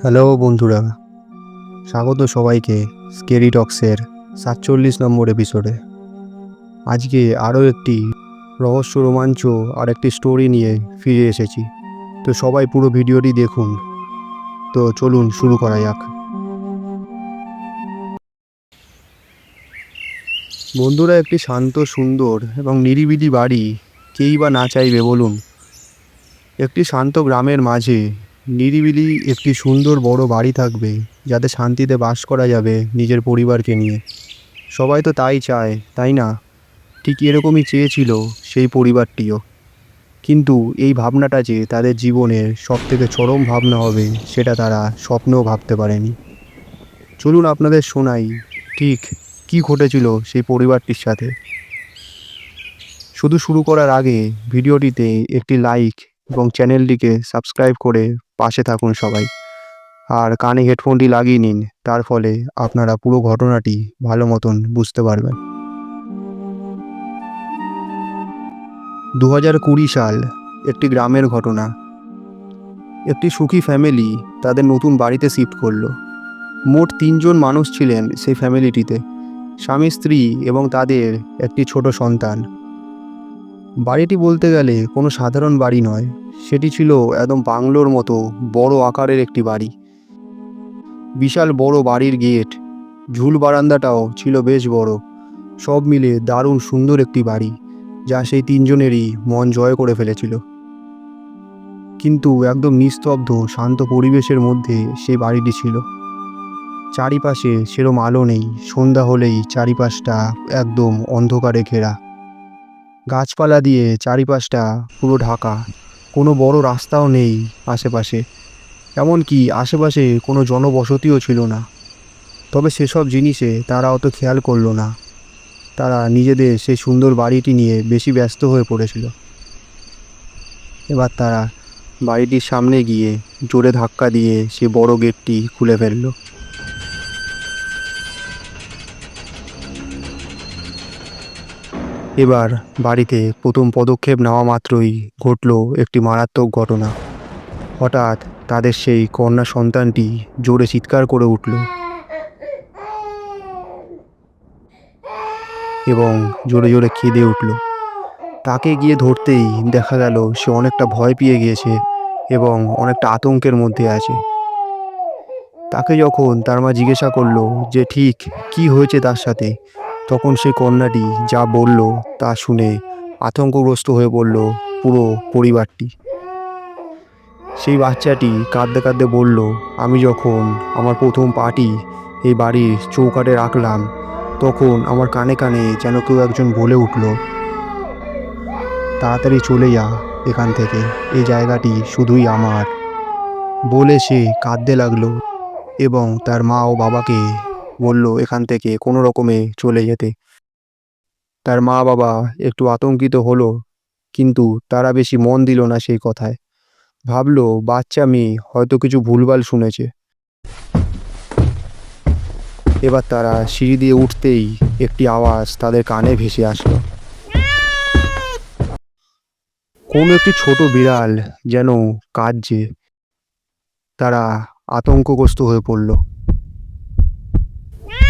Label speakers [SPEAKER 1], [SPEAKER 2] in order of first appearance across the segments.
[SPEAKER 1] Hello বন্ধুরা, স্বাগত সবাইকে স্কেরি টক্সের 47 নম্বর এপিসোডে। আজকে আরও একটি রহস্য, রোমাঞ্চ আর একটি স্টোরি নিয়ে ফিরে এসেছি। তো সবাই পুরো ভিডিওটি দেখুন। তো চলুন শুরু করা যাক। বন্ধুরা, একটি শান্ত, সুন্দর এবং নিরিবিলি বাড়ি কেই বা না চাইবে বলুন? একটি শান্ত গ্রামের মাঝে নিরিবিলি একটি সুন্দর বড় বাড়ি থাকবে, যাতে শান্তিতে বাস করা যাবে নিজের পরিবারকে নিয়ে। সবাই তো তাই চায়, তাই না? ঠিক এরকমই চেয়েছিল সেই পরিবারটিও। কিন্তু এই ভাবনাটা যে তাদের জীবনের সবথেকে চরম ভাবনা হবে, সেটা তারা স্বপ্নেও ভাবতে পারেনি। চলুন আপনাদের শোনাই ঠিক কী ঘটেছিল সেই পরিবারটির সাথে। শুরু করার আগে ভিডিওটিতে একটি লাইক এবং চ্যানেলটিকে সাবস্ক্রাইব করে পাশে থাকুন সবাই। আর কানে হেডফোনটি লাগিয়ে নিন, তার ফলে আপনারা পুরো ঘটনাটি ভালো মতন বুঝতে পারবেন। 2020 সাল, একটি গ্রামের ঘটনা। একটি সুখী ফ্যামিলি তাদের নতুন বাড়িতে শিফট করলো। মোট 3জন মানুষ ছিলেন সেই ফ্যামিলিটিতে, স্বামী, স্ত্রী এবং তাদের একটি ছোট সন্তান। বাড়িটি বলতে গেলে কোনো সাধারণ বাড়ি নয়, সেটি ছিল একদম বাংলোর মতো বড় আকারের একটি বাড়ি। বিশাল বড় বাড়ির গেট, ঝুল বারান্দাটাও ছিল বেশ বড়। সব মিলে দারুণ সুন্দর একটি বাড়ি, যা সেই 3জনেরই মন জয় করে ফেলেছিল। কিন্তু একদম নিস্তব্ধ, শান্ত পরিবেশের মধ্যে সেই বাড়িটি ছিল। চারিপাশে সেরম আলো নেই, সন্ধ্যা হলেই চারিপাশটা একদম অন্ধকারে ঘেরা। গাছপালা দিয়ে চারিপাশটা পুরো ঢাকা, কোনো বড় রাস্তাও নেই আশেপাশে, এমনকি আশেপাশে কোনো জনবসতিও ছিল না। তবে সেসব জিনিসে তারা অত খেয়াল করলো না। তারা নিজেদের সেই সুন্দর বাড়িটি নিয়ে বেশি ব্যস্ত হয়ে পড়েছিল। এবার তারা বাড়িটির সামনে গিয়ে জোরে ধাক্কা দিয়ে সে বড় গেটটি খুলে ফেলল। এবার বাড়িতে প্রথম পদক্ষেপ নেওয়া মাত্রই ঘটল একটি মারাত্মক ঘটনা। হঠাৎ তাদের সেই কন্যা সন্তানটি জোরে চিৎকার করে উঠল এবং জোরে জোরে কেঁদে উঠল। তাকে গিয়ে ধরতেই দেখা গেল সে অনেকটা ভয় পেয়ে গিয়েছে এবং অনেকটা আতঙ্কের মধ্যে আছে। তাকে যখন তার মা জিজ্ঞাসা করলো যে ঠিক কি হয়েছে তার সাথে, তখন সেই কন্যাটি যা বলল তা শুনে আতঙ্কগ্রস্ত হয়ে পড়ল পুরো পরিবারটি। সেই বাচ্চাটি কাঁদতে কাঁদতে বলল, আমি যখন আমার প্রথম পাটি এই বাড়ির চৌকাঠে রাখলাম, তখন আমার কানে কানে যেন কেউ একজন বলে উঠল, তাড়াতাড়ি চলে যা এখান থেকে, এই জায়গাটি শুধুই আমার। বলে সে কাঁদতে লাগলো এবং তার মা ও বাবাকে বলল এখান থেকে কোনো রকমে চলে যেতে। তার মা বাবা একটু আতঙ্কিত হলো, কিন্তু তারা বেশি মন দিল না সেই কথায়। ভাবলো বাচ্চা মেয়ে, হয়তো কিছু ভুলভাল শুনেছে। এবার তারা সিঁড়ি দিয়ে উঠতেই একটি আওয়াজ তাদের কানে ভেসে আসলো। কোনো একটি ছোট বিড়াল যেন কাঁদছে। তারা আতঙ্কগ্রস্ত হয়ে পড়ল।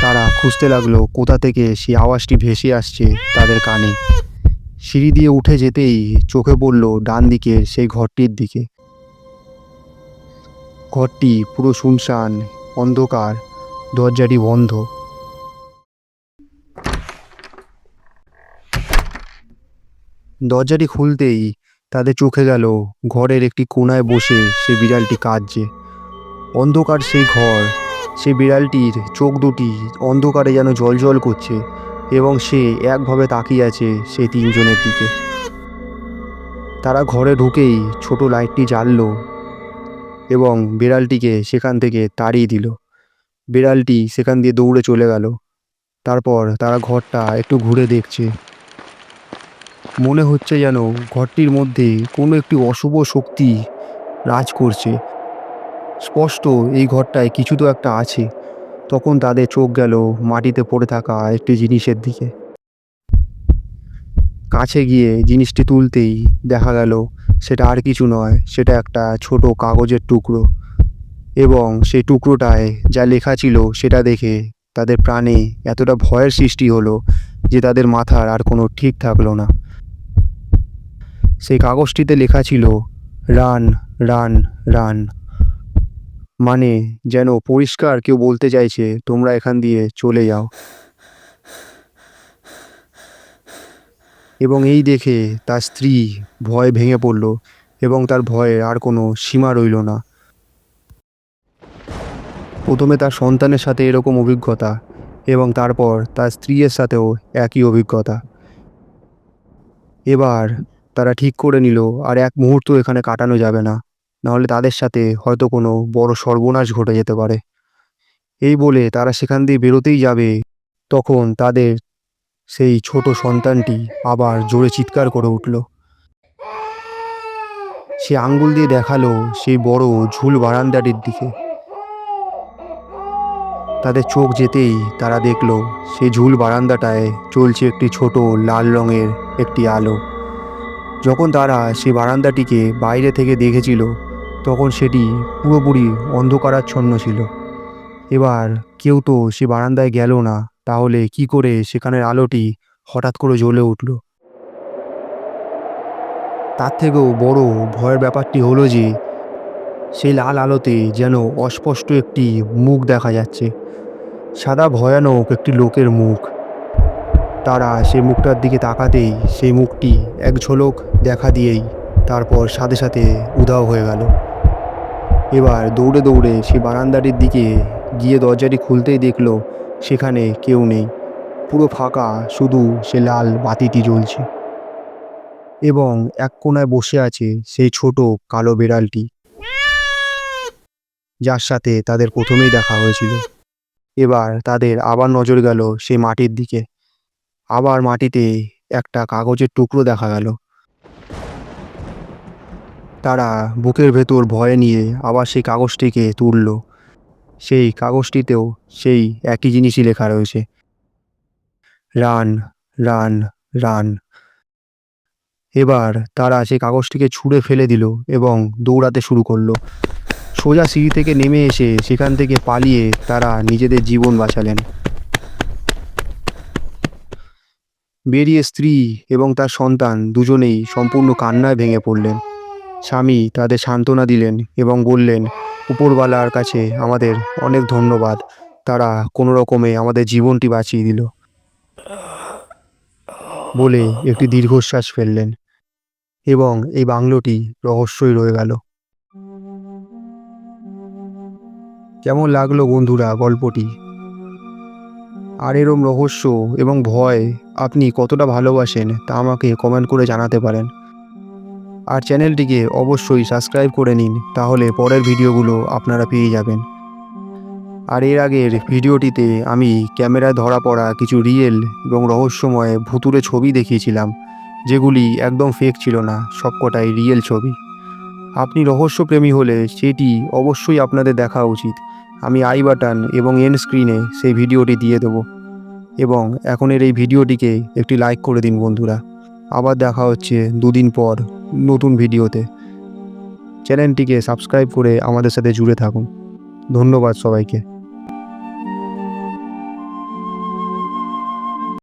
[SPEAKER 1] তারা খুঁজতে লাগলো কোথা থেকে সেই আওয়াজটি ভেসে আসছে তাদের কানে। সিঁড়ি দিয়ে উঠে যেতেই চোখে পড়ল ডান দিকের সেই ঘরটির দিকে। ঘরটি পুরো শুনশান, অন্ধকার, দরজাটি বন্ধ। দরজাটি খুলতেই তাদের চোখে গেল ঘরের একটি কোণায় বসে সে বিড়ালটি কাঁদছে। অন্ধকার সেই ঘর, সে বিড়ালটির চোখ দুটি অন্ধকারে যেন জ্বলজ্বল করছে এবং সে একভাবে তাকিয়ে আছে সেই 3জনের দিকে। তারা ঘরে ঢুকেই ছোট লাইটটি জ্বাললো এবং বিড়ালটিকে সেখান থেকে তাড়িয়ে দিল। বিড়ালটি সেখান দিয়ে দৌড়ে চলে গেল। তারপর তারা ঘরটা একটু ঘুরে দেখছে। মনে হচ্ছে যেন ঘরটির মধ্যে কোনো একটি অশুভ শক্তি রাজ করছে। স্পষ্ট এই ঘরটায় কিছু তো একটা আছে। তখন তাদের চোখ গেল মাটিতে পড়ে থাকা একটি জিনিসের দিকে। কাছে গিয়ে জিনিসটি তুলতেই দেখা গেল সেটা আর কিছু নয়, সেটা একটা ছোট কাগজের টুকরো। এবং সেই টুকরোটায় যা লেখা ছিল সেটা দেখে তাদের প্রাণে এতটা ভয়ের সৃষ্টি হলো যে তাদের মাথার আর কোনো ঠিক থাকলো না। সেই কাগজটিতে লেখা ছিল রান, রান, রান। মানে যেন পরিষ্কার কেউ বলতে চাইছে তোমরা এখান দিয়ে চলে যাও। এবং এই দেখে তার স্ত্রী ভয়ে ভেঙে পড়ল এবং তার ভয়ে আর কোনো সীমা রইল না। প্রথমে তার সন্তানের সাথে এরকম অভিজ্ঞতা এবং তারপর তার স্ত্রীর সাথেও একই অভিজ্ঞতা। এবার তারা ঠিক করে নিল আর এক মুহূর্ত এখানে কাটানো যাবে না, নাহলে তাদের সাথে হয়তো কোনো বড় সর্বনাশ ঘটে যেতে পারে। এই বলে তারা সেখান দিয়ে বেরোতেই যাবে, তখন তাদের সেই ছোট সন্তানটি আবার জোরে চিৎকার করে উঠল। সে আঙ্গুল দিয়ে দেখালো সেই বড় ঝুল বারান্দাটির দিকে। তাদের চোখ যেতেই তারা দেখল সেই ঝুল বারান্দাটায় চলছে একটি ছোট লাল রঙের একটি আলো। যখন তারা সেই বারান্দাটিকে বাইরে থেকে দেখেছিল তখন সেটি পুরোপুরি অন্ধকারাচ্ছন্ন ছিল। এবার কেউ তো সে বারান্দায় গেল না, তাহলে কি করে সেখানের আলোটি হঠাৎ করে জ্বলে উঠল? তার থেকেও বড় ভয়ের ব্যাপারটি হলো যে সেই লাল আলোতে যেন অস্পষ্ট একটি মুখ দেখা যাচ্ছে, সাদা ভয়ানক একটি লোকের মুখ। তারা সেই মুখটার দিকে তাকাতেই সেই মুখটি এক ঝলক দেখা দিয়েই তারপর সাথে সাথে উধাও হয়ে গেল। এবার দৌড়ে দৌড়ে সেই বারান্দাটির দিকে গিয়ে দরজাটি খুলতেই দেখলো সেখানে কেউ নেই, পুরো ফাঁকা, শুধু সে লাল বাতিটি জ্বলছে। এবং এক কোণায় বসে আছে সেই ছোট কালো বিড়ালটি, যার সাথে তাদের প্রথমেই দেখা হয়েছিল। এবার তাদের আবার নজর গেল সেই মাটির দিকে। আবার মাটিতে একটা কাগজের টুকরো দেখা গেল। তারা বুকের ভেতর ভয় নিয়ে আবার সেই কাগজটিকে তুলল। সেই কাগজটিতেও সেই একই জিনিসই লেখা রয়েছে, রান, রান, রান। এবার তারা সেই কাগজটিকে ছুঁড়ে ফেলে দিল এবং দৌড়াতে শুরু করলো। সোজা সিঁড়ি থেকে নেমে এসে সেখান থেকে পালিয়ে তারা নিজেদের জীবন বাঁচালেন। বেরিয়ে স্ত্রী এবং তার সন্তান দুজনেই সম্পূর্ণ কান্নায় ভেঙে পড়লেন। স্বামী তাদের সান্ত্বনা দিলেন এবং বললেন, উপরওয়ালার কাছে আমাদের অনেক ধন্যবাদ, তারা কোনো রকমে আমাদের জীবনটি বাঁচিয়ে দিল, বলে একটি দীর্ঘশ্বাস ফেললেন। এবং এই বাংলোটি রহস্যই রয়ে গেল। কেমন লাগলো বন্ধুরা গল্পটি? আর এরম রহস্য এবং ভয় আপনি কতটা ভালোবাসেন তা আমাকে কমেন্ট করে জানাতে পারেন। আর চ্যানেলটিকে অবশ্যই সাবস্ক্রাইব করে নিন, তাহলে পরের ভিডিওগুলো আপনারা পেয়ে যাবেন। আর এর আগের ভিডিওটিতে আমি ক্যামেরায় ধরা পড়া কিছু রিয়েল এবং রহস্যময় ভুতুড়ে ছবি দেখিয়েছিলাম, যেগুলি একদম ফেক ছিল না, সবকটাই রিয়েল ছবি। আপনি রহস্যপ্রেমী হলে সেটি অবশ্যই আপনাদের দেখা উচিত। আমি আই বাটন এবং এন্ড স্ক্রিনে সেই ভিডিওটি দিয়ে দেবো। এবং এখনের এই ভিডিওটিকে একটি লাইক করে দিন বন্ধুরা। আবার দেখা হচ্ছে দুদিন পর নতুন ভিডিওতে। চ্যানেলটিকে সাবস্ক্রাইব করে আমাদের সাথে জুড়ে থাকুন। ধন্যবাদ সবাইকে।